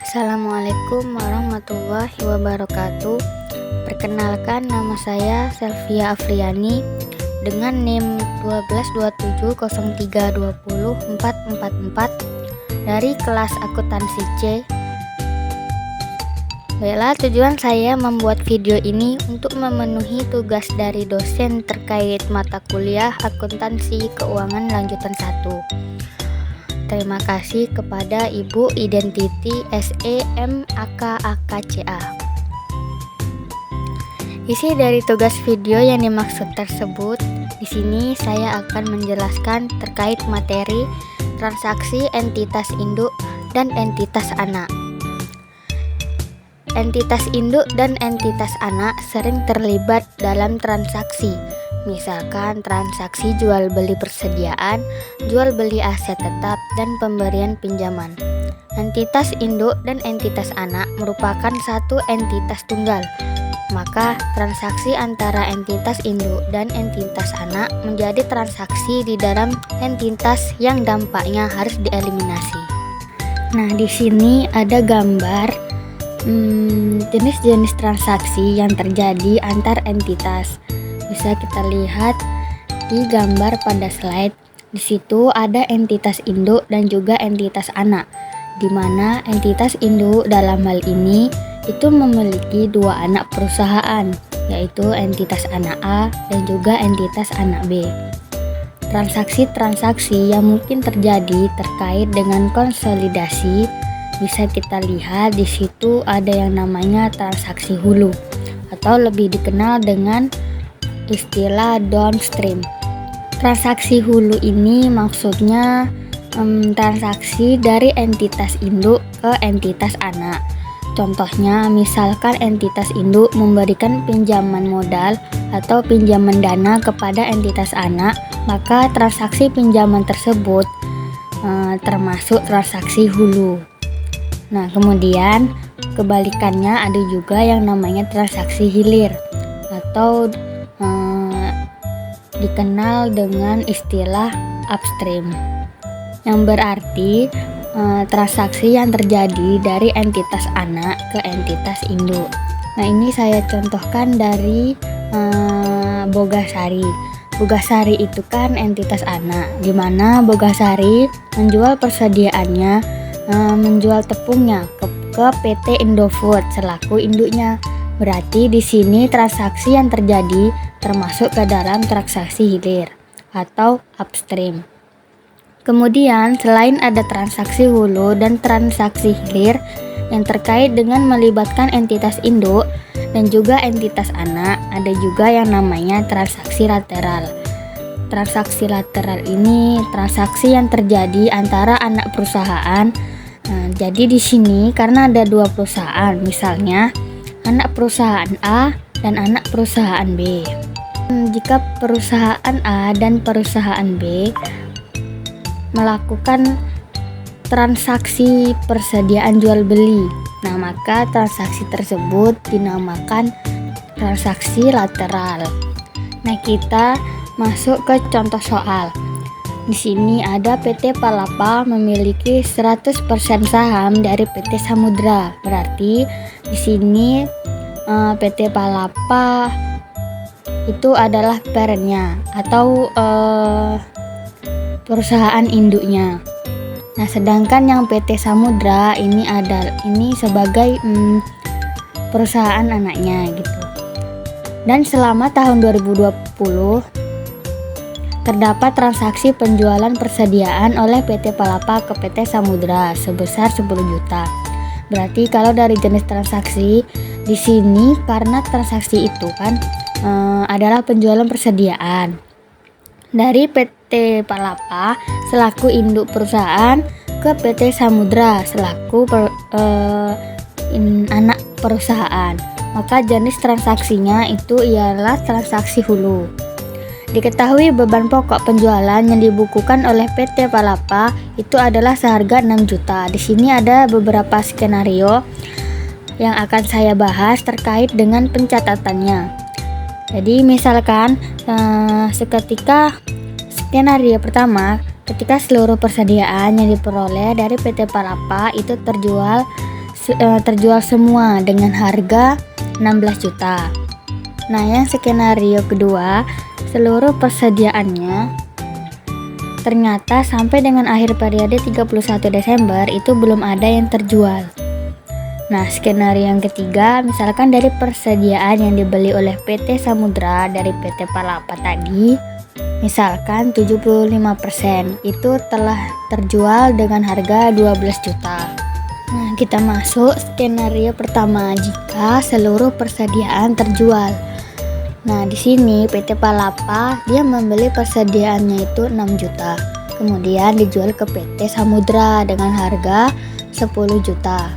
Assalamualaikum warahmatullahi wabarakatuh. Perkenalkan, nama saya Selvia Afriani dengan NIM 12270320444 dari kelas akuntansi C. Baiklah, tujuan saya membuat video ini untuk memenuhi tugas dari dosen terkait mata kuliah akuntansi keuangan lanjutan 1. Terima kasih kepada Ibu Identity SEMAKAKCA. Isi dari tugas video yang dimaksud tersebut, di sini saya akan menjelaskan terkait materi transaksi entitas induk dan entitas anak. Entitas induk dan entitas anak sering terlibat dalam transaksi, misalkan transaksi jual beli persediaan, jual beli aset tetap, dan pemberian pinjaman. Entitas induk dan entitas anak merupakan satu entitas tunggal, maka transaksi antara entitas induk dan entitas anak menjadi transaksi di dalam entitas yang dampaknya harus dieliminasi. Nah, di sini ada gambar jenis-jenis transaksi yang terjadi antar entitas. Bisa kita lihat di gambar pada slide. Di situ ada entitas induk dan juga entitas anak, di mana entitas induk dalam hal ini itu memiliki dua anak perusahaan, yaitu entitas anak A dan juga entitas anak B. Transaksi-transaksi yang mungkin terjadi terkait dengan konsolidasi bisa kita lihat di situ ada yang namanya transaksi hulu atau lebih dikenal dengan istilah downstream. Transaksi hulu ini maksudnya transaksi dari entitas induk ke entitas anak. Contohnya, misalkan entitas induk memberikan pinjaman modal atau pinjaman dana kepada entitas anak, maka transaksi pinjaman tersebut termasuk transaksi hulu. Nah, kemudian kebalikannya ada juga yang namanya transaksi hilir atau dikenal dengan istilah upstream, yang berarti transaksi yang terjadi dari entitas anak ke entitas induk. Nah, ini saya contohkan dari Bogasari. Bogasari itu kan entitas anak, di mana Bogasari menjual persediaannya, menjual tepungnya ke PT Indofood selaku induknya. Berarti di sini transaksi yang terjadi termasuk ke dalam transaksi hilir atau upstream. Kemudian selain ada transaksi hulu dan transaksi hilir yang terkait dengan melibatkan entitas induk dan juga entitas anak, ada juga yang namanya transaksi lateral. Transaksi lateral ini transaksi yang terjadi antara anak perusahaan. Nah, jadi di sini karena ada dua perusahaan, misalnya anak perusahaan A dan anak perusahaan B. Jika perusahaan A dan perusahaan B melakukan transaksi persediaan jual beli, nah maka transaksi tersebut dinamakan transaksi lateral. Nah, kita masuk ke contoh soal. Di sini ada PT Palapa memiliki 100% saham dari PT Samudra. Berarti di sini PT Palapa itu adalah parentnya atau perusahaan induknya. Nah, sedangkan yang PT Samudra ini sebagai perusahaan anaknya gitu. Dan selama tahun 2020 terdapat transaksi penjualan persediaan oleh PT Palapa ke PT Samudra sebesar 10 juta. Berarti kalau dari jenis transaksi di sini karena transaksi itu kan adalah penjualan persediaan dari PT Palapa selaku induk perusahaan ke PT Samudra selaku anak perusahaan. Maka jenis transaksinya itu ialah transaksi hulu. Diketahui beban pokok penjualan yang dibukukan oleh PT Palapa itu adalah seharga 6 juta. Di sini ada beberapa skenario yang akan saya bahas terkait dengan pencatatannya. Jadi misalkan seketika skenario pertama, ketika seluruh persediaan yang diperoleh dari PT Palapa itu terjual terjual semua dengan harga 16 juta. Nah, yang skenario kedua, seluruh persediaannya ternyata sampai dengan akhir periode 31 Desember itu belum ada yang terjual. Nah, skenario yang ketiga, misalkan dari persediaan yang dibeli oleh PT Samudra dari PT Palapa tadi, misalkan 75% itu telah terjual dengan harga 12 juta. Nah, kita masuk skenario pertama jika seluruh persediaan terjual. Nah, di sini PT Palapa dia membeli persediaannya itu 6 juta. Kemudian dijual ke PT Samudra dengan harga 10 juta.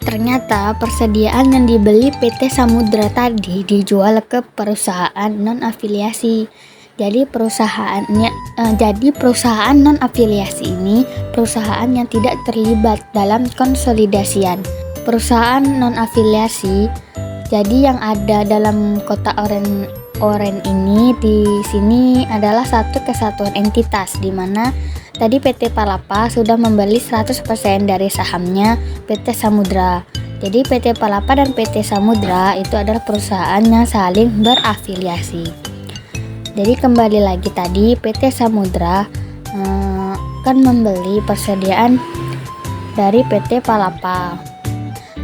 Ternyata persediaan yang dibeli PT Samudra tadi dijual ke perusahaan non-afiliasi. Jadi perusahaan non-afiliasi ini perusahaan yang tidak terlibat dalam konsolidasian. Perusahaan non-afiliasi jadi yang ada dalam kota Oren ini di sini adalah satu kesatuan entitas di mana tadi PT Palapa sudah membeli 100% dari sahamnya PT Samudra. Jadi PT Palapa dan PT Samudra itu adalah perusahaan yang saling berafiliasi. Jadi kembali lagi tadi PT Samudra kan membeli persediaan dari PT Palapa.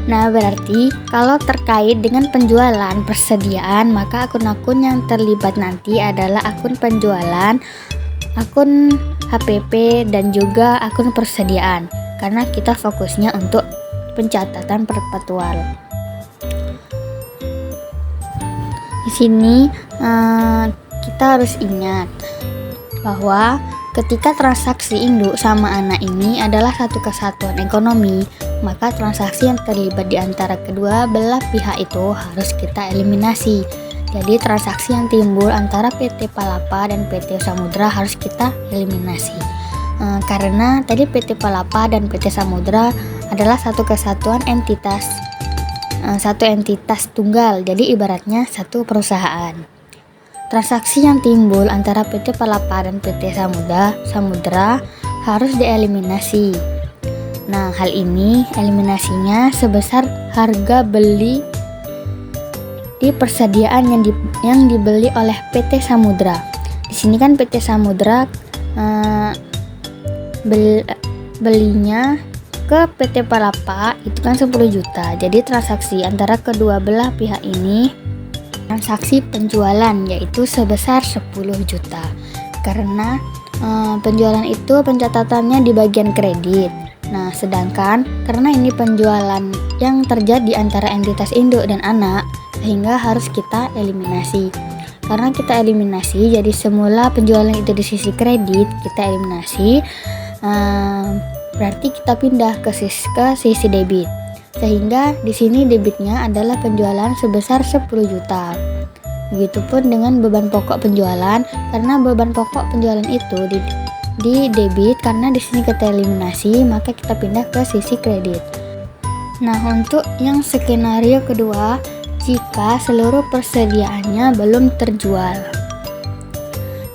Nah, berarti kalau terkait dengan penjualan persediaan, maka akun-akun yang terlibat nanti adalah akun penjualan, akun HPP, dan juga akun persediaan. Karena kita fokusnya untuk pencatatan perpetual. Di sini kita harus ingat bahwa ketika transaksi induk sama anak ini adalah satu kesatuan ekonomi, maka transaksi yang terlibat di antara kedua belah pihak itu harus kita eliminasi. Jadi transaksi yang timbul antara PT Palapa dan PT Samudra harus kita eliminasi. Karena tadi PT Palapa dan PT Samudra adalah satu kesatuan entitas, satu entitas tunggal. Jadi ibaratnya satu perusahaan. Transaksi yang timbul antara PT Palapa dan PT Samudra harus dieliminasi. Nah, hal ini eliminasinya sebesar harga beli di persediaan yang dibeli oleh PT Samudra. Di sini kan PT Samudra belinya ke PT Palapa itu kan 10 juta. Jadi transaksi antara kedua belah pihak ini transaksi penjualan yaitu sebesar 10 juta. Karena penjualan itu pencatatannya di bagian kredit. Nah, sedangkan karena ini penjualan yang terjadi antara entitas induk dan anak, sehingga harus kita eliminasi. Karena kita eliminasi, jadi semula penjualan itu di sisi kredit, kita eliminasi, berarti kita pindah ke sisi debit. Sehingga di sini debitnya adalah penjualan sebesar 10 juta. Begitupun dengan beban pokok penjualan, karena beban pokok penjualan itu di debit, karena di sini kita eliminasi, maka kita pindah ke sisi kredit. Nah, untuk yang skenario kedua, jika seluruh persediaannya belum terjual.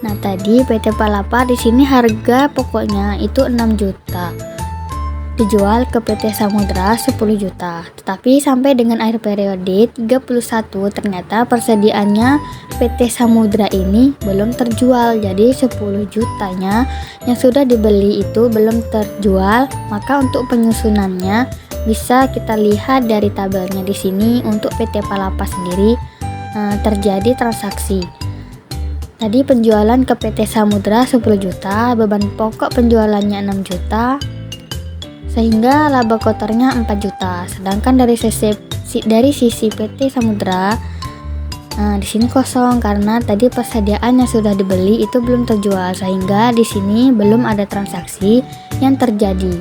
Nah, tadi PT Palapa di sini harga pokoknya itu 6 juta. Dijual ke PT Samudra 10 juta. Tetapi sampai dengan akhir periode 31 ternyata persediaannya PT Samudra ini belum terjual. Jadi 10 jutanya yang sudah dibeli itu belum terjual. Maka untuk penyusunannya bisa kita lihat dari tabelnya di sini. Untuk PT Palapa sendiri terjadi transaksi. Tadi penjualan ke PT Samudra 10 juta, beban pokok penjualannya 6 juta. Sehingga laba kotornya 4 juta. Sedangkan dari sisi PT Samudra di sini kosong karena tadi persediaan yang sudah dibeli itu belum terjual, sehingga di sini belum ada transaksi yang terjadi.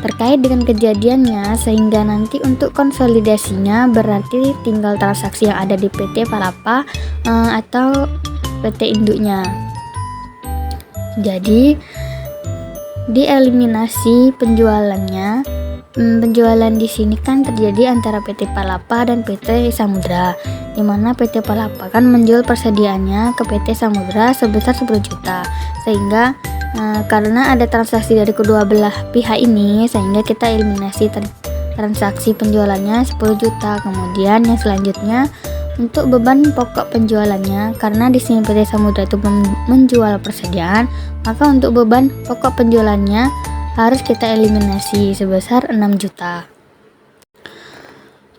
Terkait dengan kejadiannya, sehingga nanti untuk konsolidasinya berarti tinggal transaksi yang ada di PT Palapa atau PT induknya. Jadi dieliminasi penjualannya. Penjualan di sini kan terjadi antara PT Palapa dan PT Samudra, di mana PT Palapa kan menjual persediaannya ke PT Samudra sebesar 10 juta. Sehingga karena ada transaksi dari kedua belah pihak ini, sehingga kita eliminasi transaksi penjualannya 10 juta. Kemudian yang selanjutnya untuk beban pokok penjualannya, karena di sini PT Samudra itu menjual persediaan, maka untuk beban pokok penjualannya harus kita eliminasi sebesar 6 juta.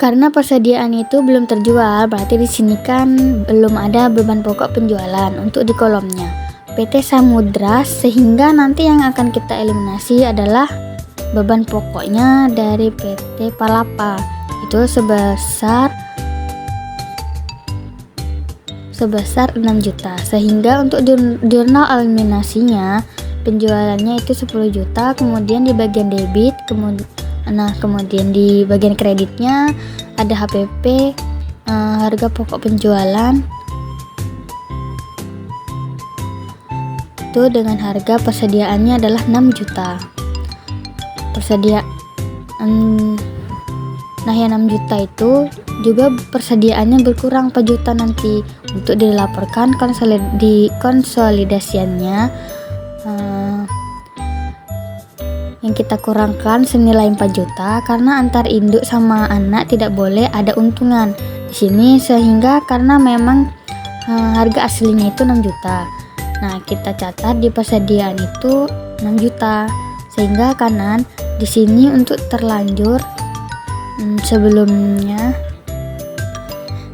Karena persediaan itu belum terjual, berarti di sini kan belum ada beban pokok penjualan untuk di kolomnya PT Samudra, sehingga nanti yang akan kita eliminasi adalah beban pokoknya dari PT Palapa itu sebesar 6 juta. Sehingga untuk jurnal eliminasinya penjualannya itu 10 juta, kemudian di bagian debit, kemudian di bagian kreditnya ada HPP, harga pokok penjualan itu dengan harga persediaannya adalah 6 juta. Nah yang 6 juta itu juga persediaannya berkurang 4 juta nanti untuk dilaporkan di konsolidasiannya, yang kita kurangkan senilai 4 juta karena antar induk sama anak tidak boleh ada untungan di sini, sehingga karena memang harga aslinya itu 6 juta. Nah kita catat di persediaan itu 6 juta, sehingga kanan di sini untuk terlanjur sebelumnya,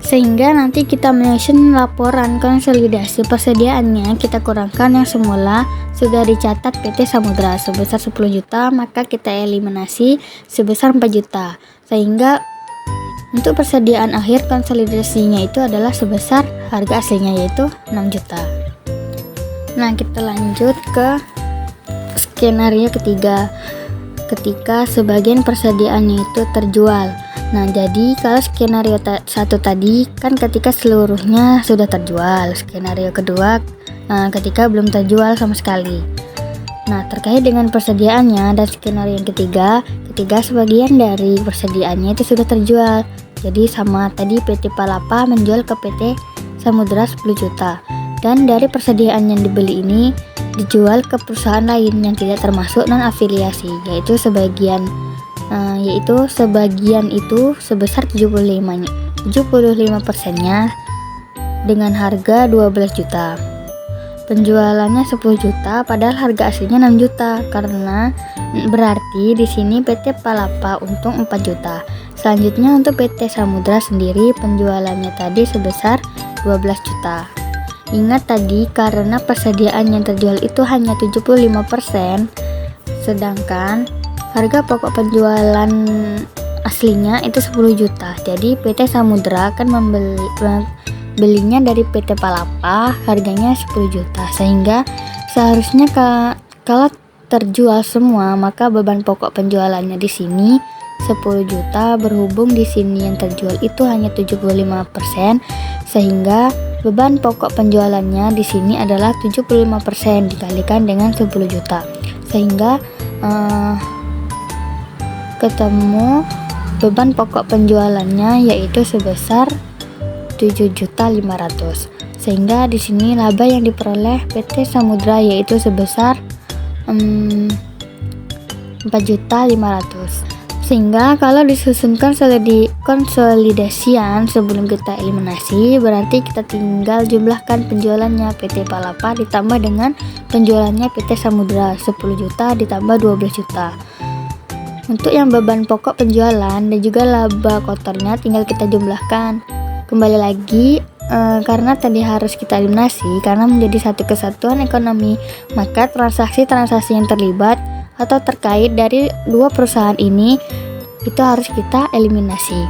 sehingga nanti kita menyusun laporan konsolidasi persediaannya, kita kurangkan yang semula sudah dicatat PT Samudra sebesar 10 juta, maka kita eliminasi sebesar 4 juta, sehingga untuk persediaan akhir konsolidasinya itu adalah sebesar harga aslinya yaitu 6 juta. Nah kita lanjut ke skenario ketiga, ketika sebagian persediaannya itu terjual. Nah jadi kalau skenario satu tadi kan ketika seluruhnya sudah terjual, skenario kedua ketika belum terjual sama sekali. Nah terkait dengan persediaannya dan skenario yang ketiga, ketika sebagian dari persediaannya itu sudah terjual, jadi sama tadi PT Palapa menjual ke PT Samudra 10 juta, dan dari persediaan yang dibeli ini dijual ke perusahaan lain yang tidak termasuk non afiliasi, yaitu sebagian itu sebesar 75%-nya dengan harga 12 juta. Penjualannya 10 juta padahal harga aslinya 6 juta, karena berarti di sini PT Palapa untung 4 juta. Selanjutnya untuk PT Samudra sendiri penjualannya tadi sebesar 12 juta. Ingat tadi karena persediaan yang terjual itu hanya 75%, sedangkan harga pokok penjualan aslinya itu 10 juta. Jadi PT Samudra akan belinya dari PT Palapa harganya 10 juta. Sehingga seharusnya kalau terjual semua, maka beban pokok penjualannya di sini 10 juta, berhubung di sini yang terjual itu hanya 75%, sehingga beban pokok penjualannya di sini adalah 75% dikalikan dengan 10 juta. Sehingga ketemu beban pokok penjualannya yaitu sebesar 7.500.000. Sehingga di sini laba yang diperoleh PT Samudra yaitu sebesar 4.500.000. Sehingga kalau disusunkan konsolidasian sebelum kita eliminasi, berarti kita tinggal jumlahkan penjualannya PT Palapa ditambah dengan penjualannya PT Samudra 10 juta ditambah 12 juta. Untuk yang beban pokok penjualan dan juga laba kotornya tinggal kita jumlahkan. Kembali lagi karena tadi harus kita eliminasi karena menjadi satu kesatuan ekonomi, maka transaksi-transaksi yang terlibat atau terkait dari dua perusahaan ini itu harus kita eliminasi.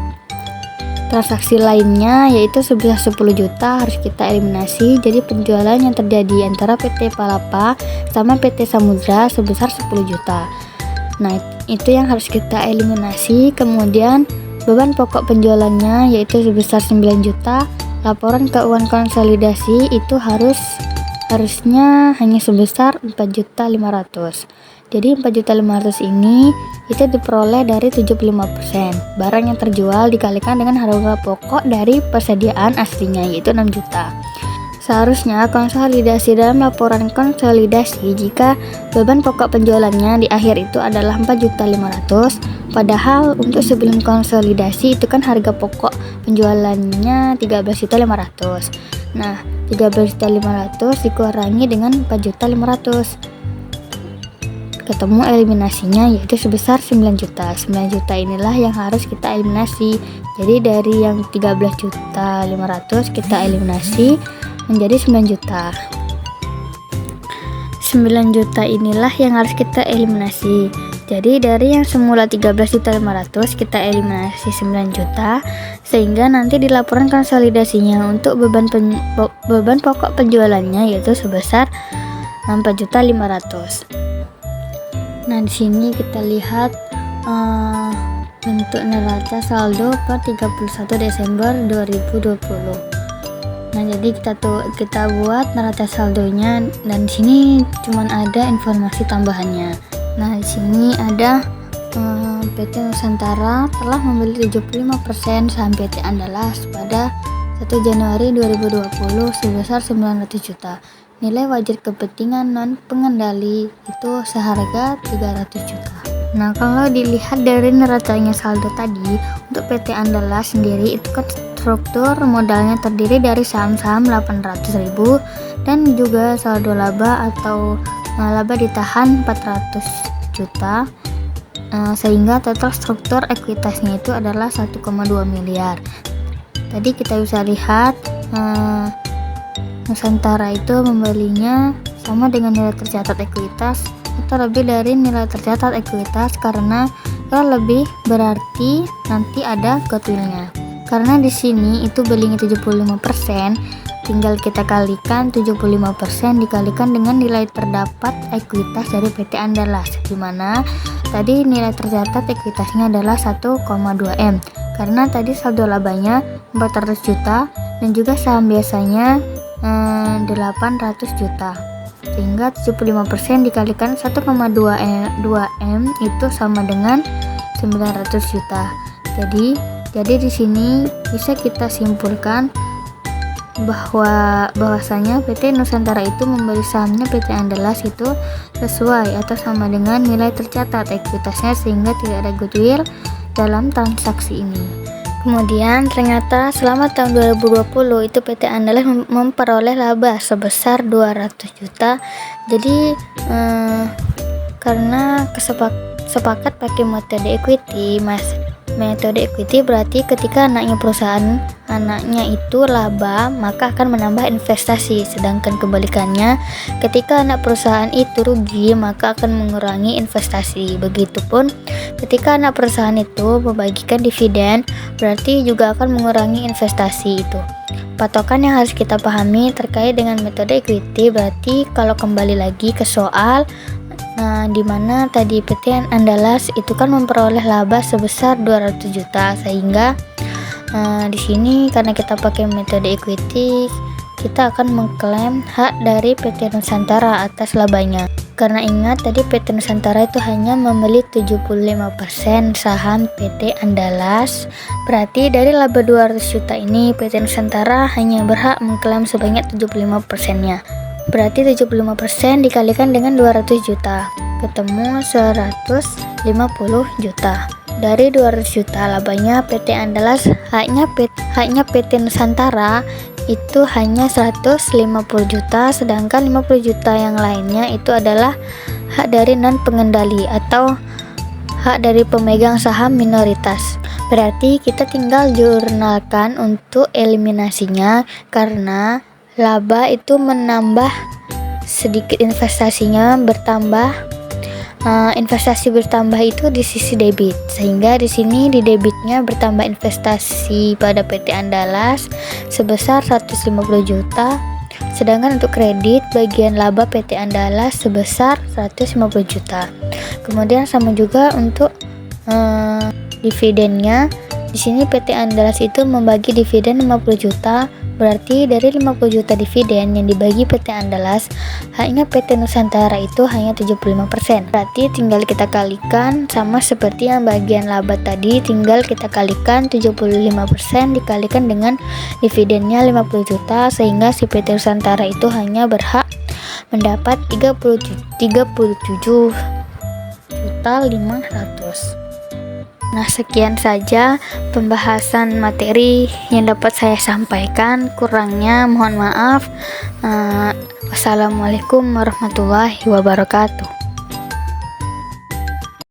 Transaksi lainnya yaitu sebesar 10 juta harus kita eliminasi. Jadi penjualan yang terjadi antara PT Palapa sama PT Samudra sebesar 10 juta. Nah itu yang harus kita eliminasi. Kemudian beban pokok penjualannya yaitu sebesar 9 juta. Laporan keuangan konsolidasi itu harusnya hanya sebesar 4.500.000. Jadi 4.500.000 ini itu diperoleh dari 75%. Barang yang terjual dikalikan dengan harga pokok dari persediaan aslinya yaitu 6 juta. Seharusnya konsolidasi dalam laporan konsolidasi jika beban pokok penjualannya di akhir itu adalah 4.500.000, Padahal untuk sebelum konsolidasi itu kan harga pokok penjualannya 13.500.000. Nah, 13.500.000 dikurangi dengan 4.500.000. Ketemu eliminasinya yaitu sebesar 9 juta. 9 juta inilah yang harus kita eliminasi. Jadi dari yang 13.500.000 kita eliminasi menjadi 9 juta. 9 juta inilah yang harus kita eliminasi. Jadi dari yang semula 13.500.000 kita eliminasi 9 juta, sehingga nanti di laporan konsolidasinya untuk beban pokok penjualannya yaitu sebesar 4.500.000. Nah, di sini kita lihat bentuk neraca saldo per 31 Desember 2020. Nah, jadi kita buat neraca saldonya, dan di sini cuman ada informasi tambahannya. Nah, di sini ada PT Nusantara telah membeli 75% saham PT Andalas pada 1 Januari 2020 sebesar 900 juta. Nilai wajar kepentingan non pengendali itu seharga 300 juta. Nah, kalau dilihat dari neracanya saldo tadi, untuk PT Andalas sendiri itu kan struktur modalnya terdiri dari saham-saham 800.000 dan juga saldo laba atau laba ditahan 400 juta, sehingga total struktur ekuitasnya itu adalah 1,2 miliar. Tadi kita bisa lihat Nusantara itu membelinya sama dengan nilai tercatat ekuitas atau lebih dari nilai tercatat ekuitas, karena kalau lebih berarti nanti ada goodwillnya. Karena di sini itu belinya 75%, tinggal kita kalikan 75% dikalikan dengan nilai terdapat ekuitas dari PT Andalas, dimana tadi nilai tercatat ekuitasnya adalah 1,2 M, karena tadi saldo labanya 400 juta dan juga saham biasanya 800 juta, sehingga 75% dikalikan 1,2 M itu sama dengan 900 juta. Jadi di sini bisa kita simpulkan bahwasanya PT Nusantara itu membeli sahamnya PT Andalas itu sesuai atau sama dengan nilai tercatat ekuitasnya, sehingga tidak ada goodwill dalam transaksi ini. Kemudian ternyata selama tahun 2020 itu PT Andalas memperoleh laba sebesar 200 juta. Jadi karena sepakat pakai metode equity, metode equity berarti ketika anaknya itu laba, maka akan menambah investasi, sedangkan kebalikannya ketika anak perusahaan itu rugi, maka akan mengurangi investasi. Begitupun ketika anak perusahaan itu membagikan dividen, berarti juga akan mengurangi investasi itu. Patokan yang harus kita pahami terkait dengan metode equity berarti kalau kembali lagi ke soal, nah, dimana tadi PT Andalas itu kan memperoleh laba sebesar 200 juta, sehingga di sini karena kita pakai metode equity, kita akan mengklaim hak dari PT Nusantara atas labanya. Karena ingat tadi PT Nusantara itu hanya membeli 75% saham PT Andalas, berarti dari laba 200 juta ini PT Nusantara hanya berhak mengklaim sebanyak 75%-nya. Berarti 75% dikalikan dengan 200 juta, ketemu 150 juta. Dari 200 juta labanya PT Andalas, haknya PT Nusantara itu hanya 150 juta, sedangkan 50 juta yang lainnya itu adalah hak dari non pengendali atau hak dari pemegang saham minoritas. Berarti kita tinggal jurnalkan untuk eliminasinya, karena laba itu menambah sedikit investasinya bertambah. Investasi bertambah itu di sisi debit, sehingga di sini di debitnya bertambah investasi pada PT Andalas sebesar 150 juta, sedangkan untuk kredit bagian laba PT Andalas sebesar 150 juta. Kemudian sama juga untuk dividennya. Di sini PT Andalas itu membagi dividen 50 juta. Berarti dari 50 juta dividen yang dibagi PT Andalas, haknya PT Nusantara itu hanya 75%. Berarti tinggal kita kalikan sama seperti yang bagian laba tadi, tinggal kita kalikan 75% dikalikan dengan dividennya 50 juta, sehingga si PT Nusantara itu hanya berhak mendapat 37 juta 500. Nah, sekian saja pembahasan materi yang dapat saya sampaikan. Kurangnya mohon maaf. Wassalamualaikum warahmatullahi wabarakatuh.